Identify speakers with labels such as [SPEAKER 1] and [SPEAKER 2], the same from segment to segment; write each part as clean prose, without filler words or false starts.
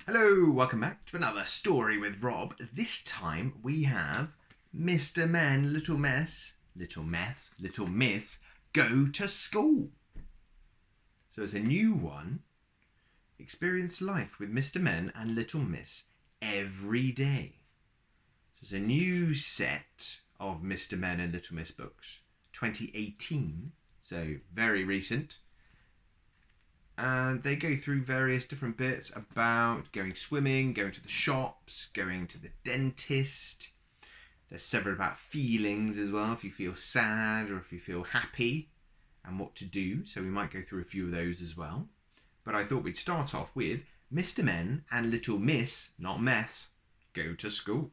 [SPEAKER 1] Hello, welcome back to another story with Rob. This time we have Mr. Men, Little Miss, go to school. So it's a new one. Experience life with Mr. Men and Little Miss every day. So it's a new set of Mr. Men and Little Miss books, 2018, so very recent. And they go through various different bits about going swimming, going to the shops, going to the dentist. There's several about feelings as well, if you feel sad or if you feel happy, and what to do. So we might go through a few of those as well. But I thought we'd start off with Mr. Men and Little Miss, not Mess, go to school.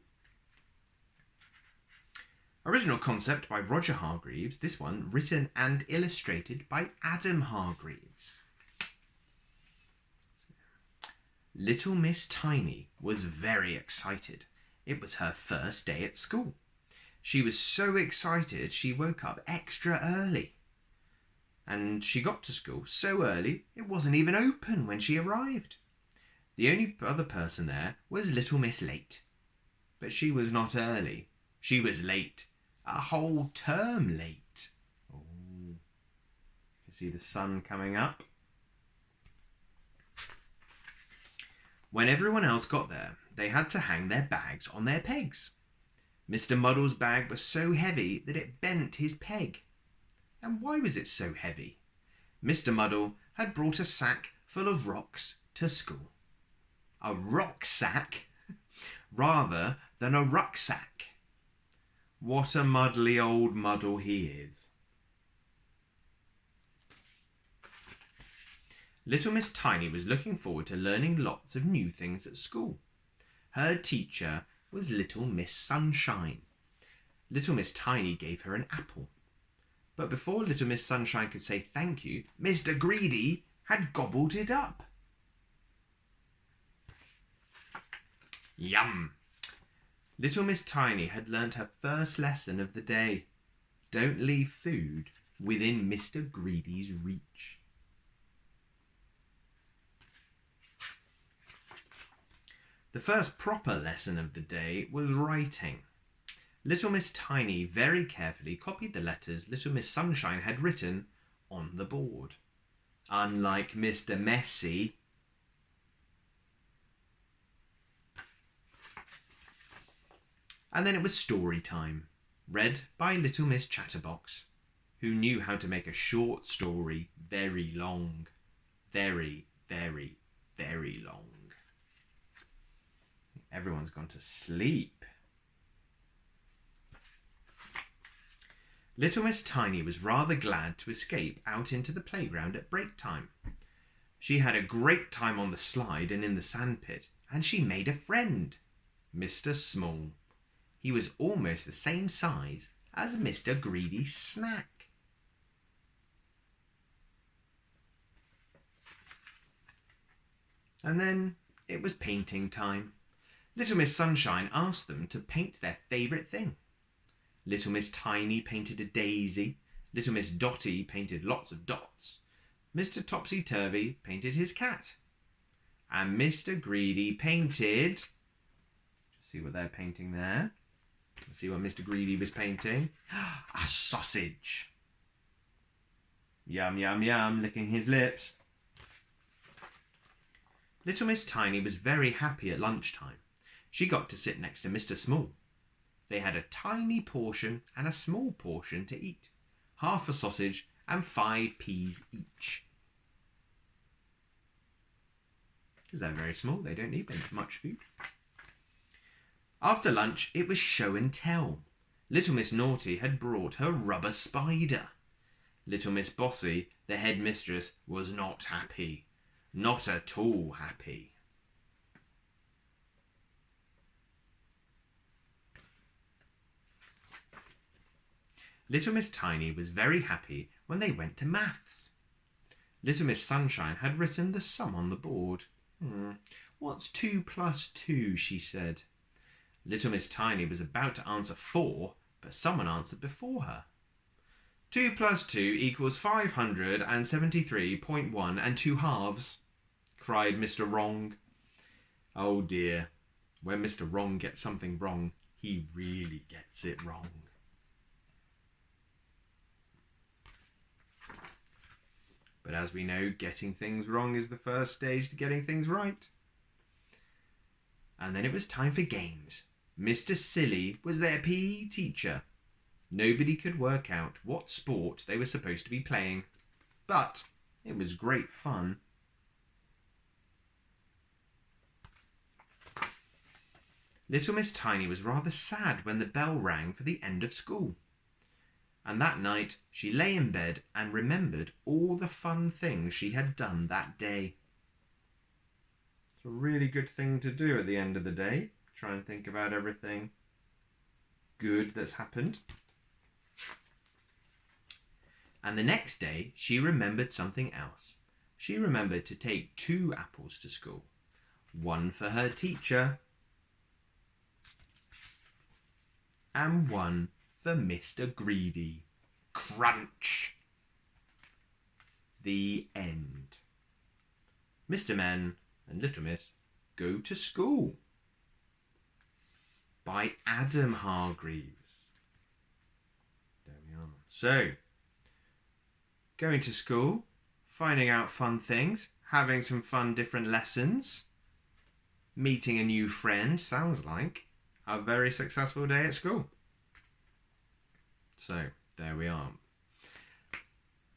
[SPEAKER 1] Original concept by Roger Hargreaves. This one written and illustrated by Adam Hargreaves. Little Miss Tiny was very excited. It was her first day at school. She was so excited she woke up extra early. And she got to school so early it wasn't even open when she arrived. The only other person there was Little Miss Late. But she was not early. She was late. A whole term late. Oh, you can see the sun coming up. When everyone else got there, they had to hang their bags on their pegs. Mr. Muddle's bag was so heavy that it bent his peg. And why was it so heavy? Mr. Muddle had brought a sack full of rocks to school. A rock sack rather than a rucksack. What a muddly old muddle he is. Little Miss Tiny was looking forward to learning lots of new things at school. Her teacher was Little Miss Sunshine. Little Miss Tiny gave her an apple. But before Little Miss Sunshine could say thank you, Mr. Greedy had gobbled it up. Yum! Little Miss Tiny had learnt her first lesson of the day. Don't leave food within Mr. Greedy's reach. The first proper lesson of the day was writing. Little Miss Tiny very carefully copied the letters Little Miss Sunshine had written on the board. Unlike Mr. Messy. And then it was story time, read by Little Miss Chatterbox, who knew how to make a short story very long. Very, very, very long. Everyone's gone to sleep. Little Miss Tiny was rather glad to escape out into the playground at break time. She had a great time on the slide and in the sandpit, and she made a friend, Mr. Small. He was almost the same size as Mr. Greedy's snack. And then it was painting time. Little Miss Sunshine asked them to paint their favourite thing. Little Miss Tiny painted a daisy. Little Miss Dotty painted lots of dots. Mr. Topsy-Turvy painted his cat. And Mr. Greedy painted... See what they're painting there. Let's see what Mr. Greedy was painting. A sausage. Yum, yum, yum, licking his lips. Little Miss Tiny was very happy at lunchtime. She got to sit next to Mr. Small. They had a tiny portion and a small portion to eat. Half a sausage and 5 peas each. Because they're very small, they don't need much food. After lunch, it was show and tell. Little Miss Naughty had brought her rubber spider. Little Miss Bossy, the headmistress, was not happy. Not at all happy. Little Miss Tiny was very happy when they went to maths. Little Miss Sunshine had written the sum on the board. What's 2 plus 2, she said. Little Miss Tiny was about to answer 4, but someone answered before her. 2 plus 2 equals 573.1 and 2 halves, cried Mr. Wrong. Oh dear, when Mr. Wrong gets something wrong, he really gets it wrong. But as we know, getting things wrong is the first stage to getting things right. And then it was time for games. Mr. Silly was their PE teacher. Nobody could work out what sport they were supposed to be playing, but it was great fun. Little Miss Tiny was rather sad when the bell rang for the end of school. And that night she lay in bed and remembered all the fun things she had done that day. It's a really good thing to do at the end of the day. Try and think about everything good that's happened. And the next day she remembered something else. She remembered to take 2 apples to school. One for her teacher and one for Mr. Greedy. Crunch! The end. Mr. Men and Little Miss Go to School by Adam Hargreaves. There we are. So, going to school, finding out fun things, having some fun different lessons, meeting a new friend, sounds like a very successful day at school. So, there we are.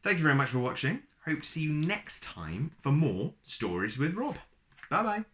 [SPEAKER 1] Thank you very much for watching. Hope to see you next time for more Stories with Rob. Bye-bye.